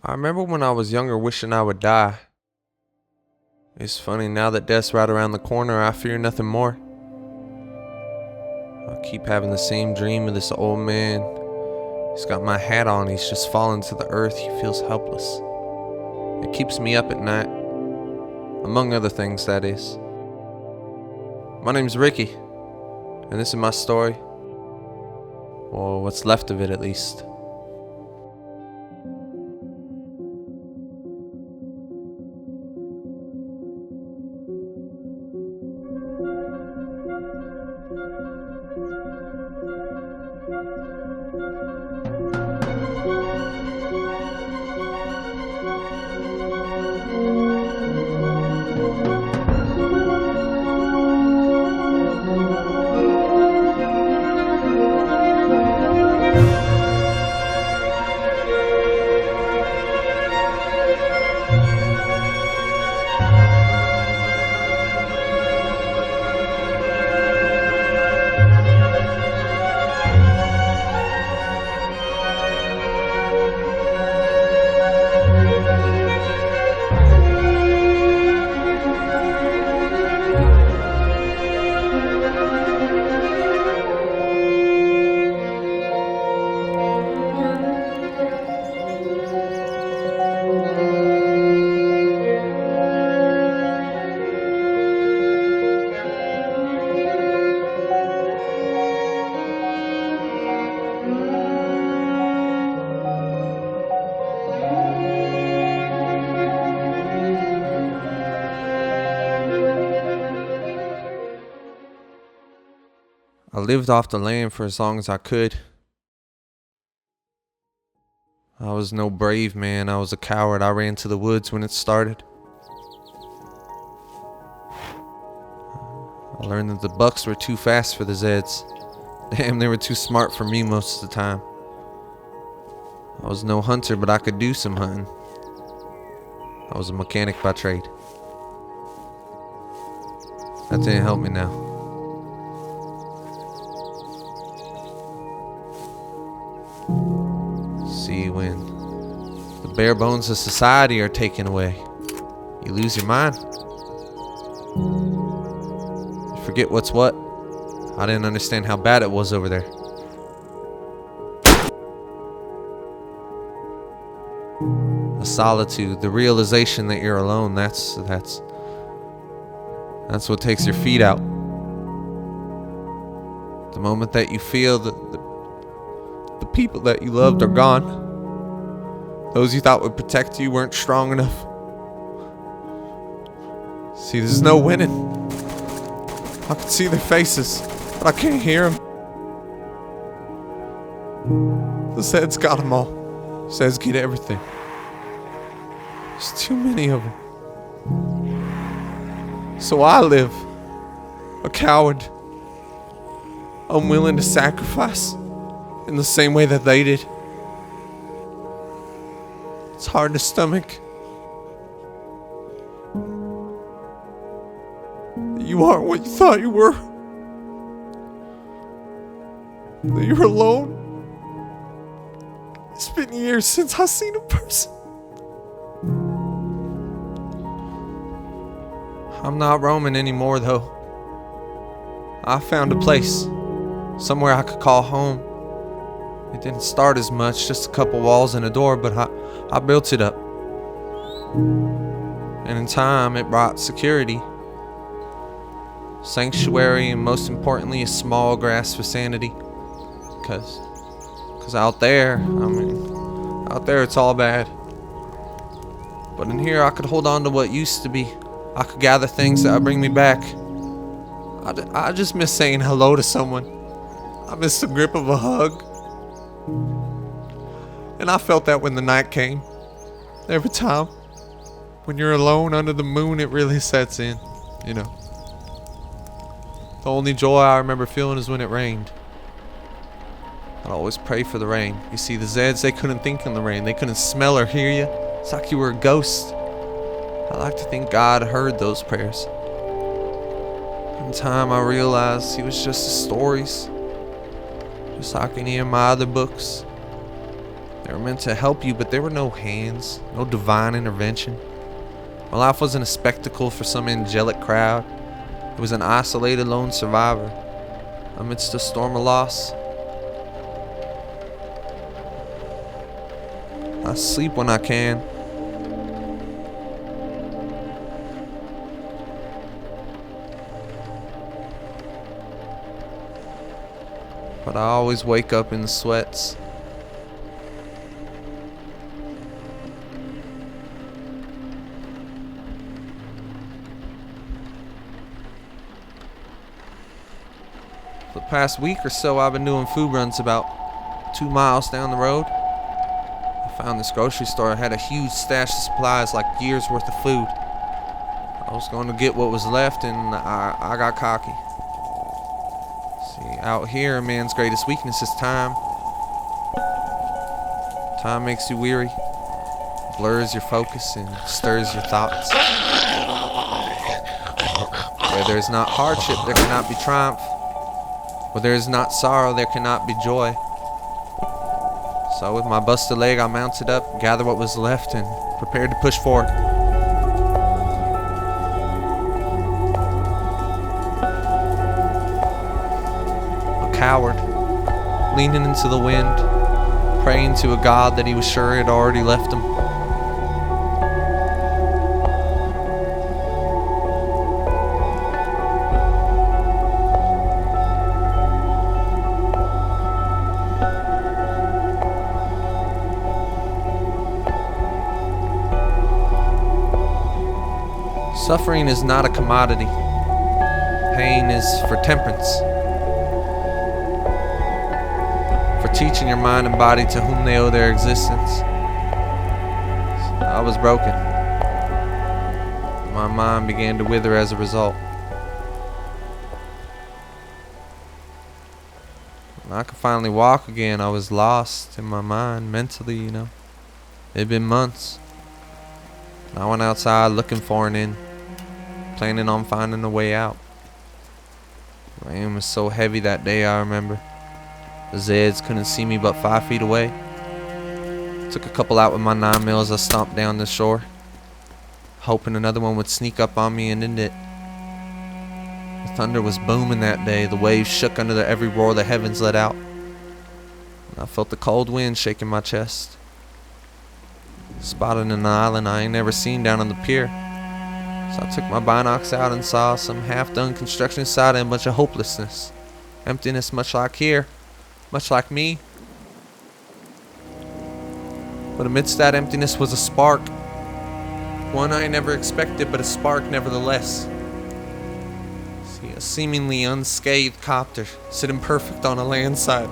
I remember when I was younger wishing I would die. It's funny, now that death's right around the corner, I fear nothing more. I keep having the same dream of this old man. He's got my hat on, he's just fallen to the earth, he feels helpless. It keeps me up at night. Among other things, that is. My name's Ricky, and this is my story. Or what's left of it, at least. I lived off the land for as long as I could. I was no brave man, I was a coward. I ran to the woods when it started. I learned that the bucks were too fast for the Zeds. Damn, they were too smart for me most of the time. I was no hunter, but I could do some hunting. I was a mechanic by trade. That didn't help me now. See, when the bare bones of society are taken away, you lose your mind. You forget what's what. I didn't understand how bad it was over there. The solitude, the realization that you're alone, that's what takes your feet out. The moment that you feel that the people that you loved are gone. Those you thought would protect you weren't strong enough. See, there's no winning. I can see their faces, but I can't hear them. The Zeds got them all. Zeds get everything. There's too many of them. So I live, a coward, unwilling to sacrifice in the same way that they did. It's hard to stomach. You aren't what you thought you were. That you're alone. It's been years since I've seen a person. I'm not roaming anymore, though. I found a place, somewhere I could call home. It didn't start as much, just a couple walls and a door, but I built it up. And in time, it brought security, sanctuary, and most importantly, a small grasp of sanity. Because out there, out there it's all bad. But in here, I could hold on to what used to be. I could gather things that would bring me back. I just miss saying hello to someone. I miss the grip of a hug. And I felt that when the night came. Every time. When you're alone under the moon, it really sets in, you know. The only joy I remember feeling is when it rained. I'd always pray for the rain. You see, the Zeds, they couldn't think in the rain. They couldn't smell or hear you. It's like you were a ghost. I like to think God heard those prayers. In time, I realized he was just the stories. Just like any of my other books. They were meant to help you, but there were no hands, no divine intervention. My life wasn't a spectacle for some angelic crowd. It was an isolated lone survivor amidst a storm of loss. I sleep when I can. But I always wake up in the sweats. For the past week or so, I've been doing food runs about 2 miles down the road. I found this grocery store that had a huge stash of supplies, like years worth of food. I was going to get what was left, and I got cocky. See, out here, a man's greatest weakness is time. Time makes you weary, blurs your focus, and stirs your thoughts. Where there is not hardship, there cannot be triumph. Where there is not sorrow, there cannot be joy. So with my busted leg, I mounted up, gathered what was left, and prepared to push forward. A coward, leaning into the wind, praying to a God that he was sure had already left him. Suffering is not a commodity. Pain is for temperance. For teaching your mind and body to whom they owe their existence. I was broken. My mind began to wither as a result. When I could finally walk again, I was lost in my mind, mentally, It had been months. I went outside looking for an inn, planning on finding a way out. Rain was so heavy that day, I remember. The Zeds couldn't see me but 5 feet away. Took a couple out with my 9mm as I stomped down the shore, hoping another one would sneak up on me and end it. The thunder was booming that day. The waves shook under every roar the heavens let out. And I felt the cold wind shaking my chest. Spotted an island I ain't never seen down on the pier. So I took my binocs out and saw some half-done construction site and a bunch of hopelessness. Emptiness much like here. Much like me. But amidst that emptiness was a spark. One I never expected, but a spark nevertheless. See, a seemingly unscathed copter sitting perfect on a landside.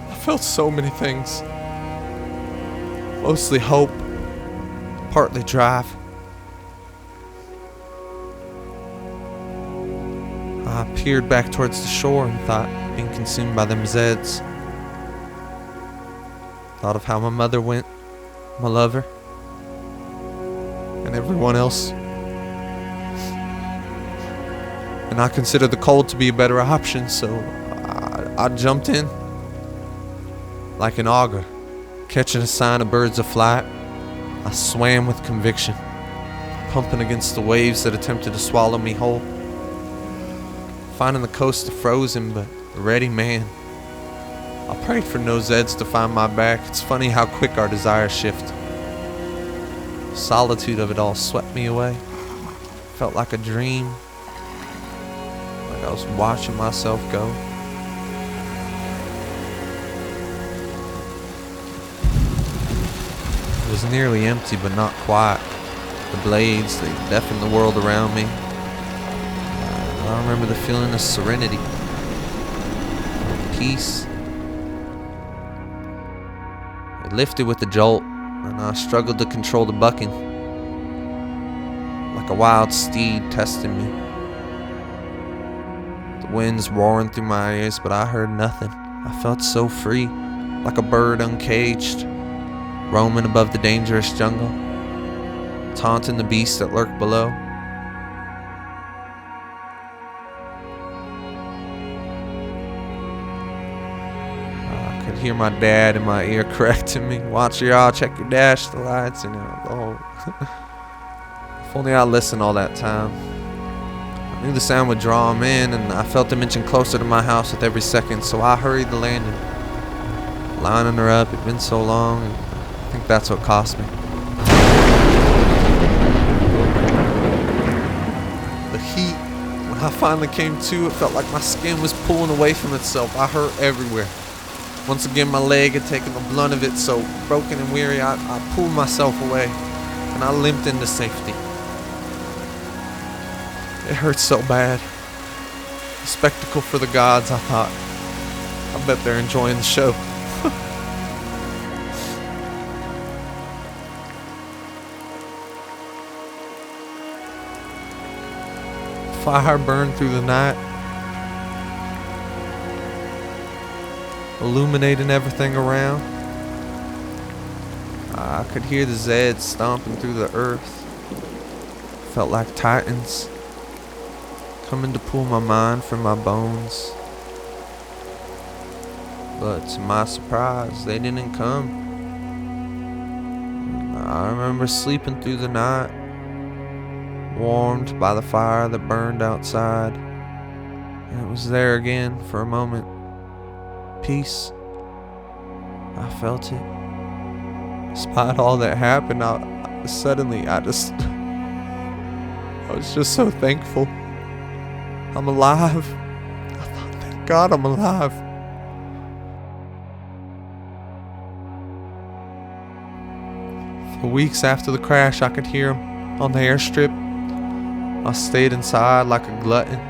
I felt so many things. Mostly hope, partly drive. I peered back towards the shore and thought, being consumed by them Zeds. Thought of how my mother went, my lover, and everyone else. And I considered the cold to be a better option, so I jumped in. Like an auger, catching a sign of birds aflight, I swam with conviction, pumping against the waves that attempted to swallow me whole. Finding the coast a frozen but ready man. I prayed for no Zeds to find my back. It's funny how quick our desires shift. The solitude of it all swept me away. Felt like a dream. Like I was watching myself go. It was nearly empty but not quiet. The blades, they deafened the world around me. I remember the feeling of serenity, peace. It lifted with a jolt, and I struggled to control the bucking, like a wild steed testing me. The wind's roaring through my ears, but I heard nothing. I felt so free, like a bird uncaged, roaming above the dangerous jungle, taunting the beasts that lurk below. Hear hear my dad in my ear correcting me. Watch your eye, check your dash, the lights, you know. Oh. If only I listened all that time. I knew the sound would draw him in, and I felt him inching closer to my house with every second, so I hurried the landing. Lining her up, it'd been so long, and I think that's what cost me. The heat, when I finally came to, it felt like my skin was pulling away from itself. I hurt everywhere. Once again, my leg had taken the blunt of it, so broken and weary, I pulled myself away, and I limped into safety. It hurt so bad. A spectacle for the gods, I thought. I bet they're enjoying the show. Fire burned through the night, illuminating everything around. I could hear the Zeds stomping through the earth. Felt like titans coming to pull my mind from my bones. But to my surprise, they didn't come. I remember sleeping through the night, warmed by the fire that burned outside. And it was there again for a moment. Peace. I felt it. Despite all that happened, I was just so thankful. I'm alive. I thought, thank God I'm alive. For weeks after the crash, I could hear him on the airstrip. I stayed inside like a glutton,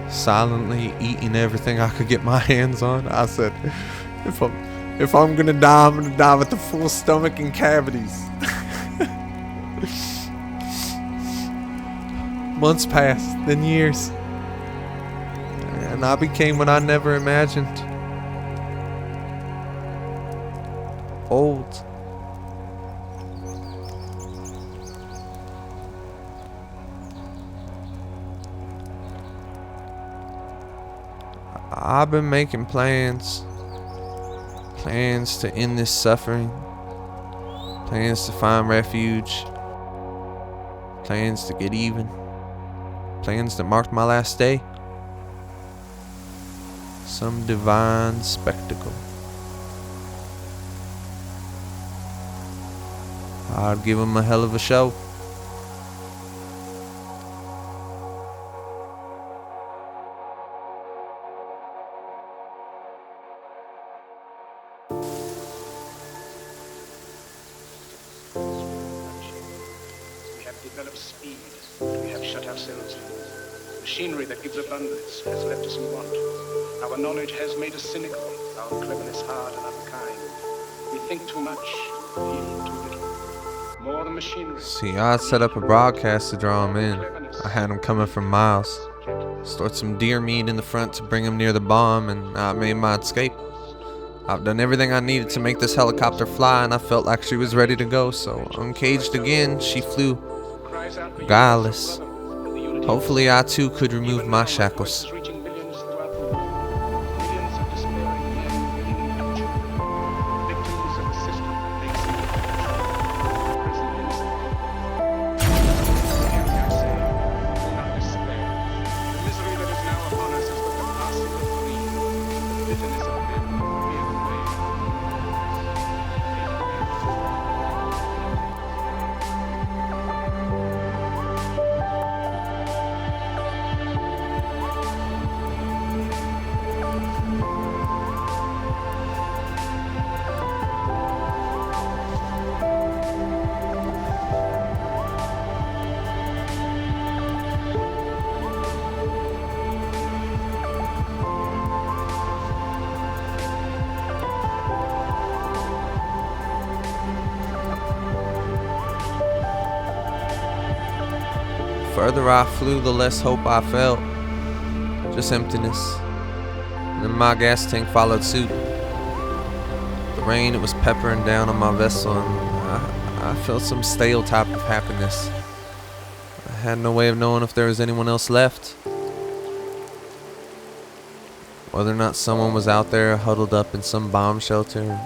silently eating everything I could get my hands on. I said, if I'm gonna die, I'm gonna die with a full stomach and cavities. Months passed, then years, and I became what I never imagined. Old. I've been making plans to end this suffering, plans to find refuge, plans to get even, plans that marked my last day. Some divine spectacle. I'd give him a hell of a show. Developed speed. We have shut ourselves in. Machinery that gives abundance has left us in want. Our knowledge has made us cynical, our cleverness hard and unkind. We think too much, feel too little. More than machinery. See, I'd set up a broadcast to draw him in. I had him coming from miles. Stored some deer meat in the front to bring him near the bomb, and I made my escape. I've done everything I needed to make this helicopter fly, and I felt like she was ready to go, so uncaged again, she flew. Guileless. Hopefully I too could remove my shackles. The further I flew, the less hope I felt. Just emptiness. And then my gas tank followed suit. The rain, it was peppering down on my vessel, and I felt some stale type of happiness. I had no way of knowing if there was anyone else left. whether or not someone was out there huddled up in some bomb shelter,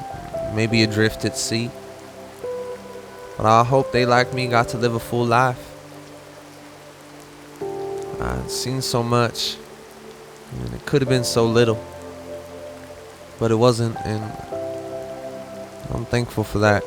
maybe adrift at sea. But I hope they, like me, got to live a full life. I'd seen so much, and it could have been so little, but it wasn't, and I'm thankful for that.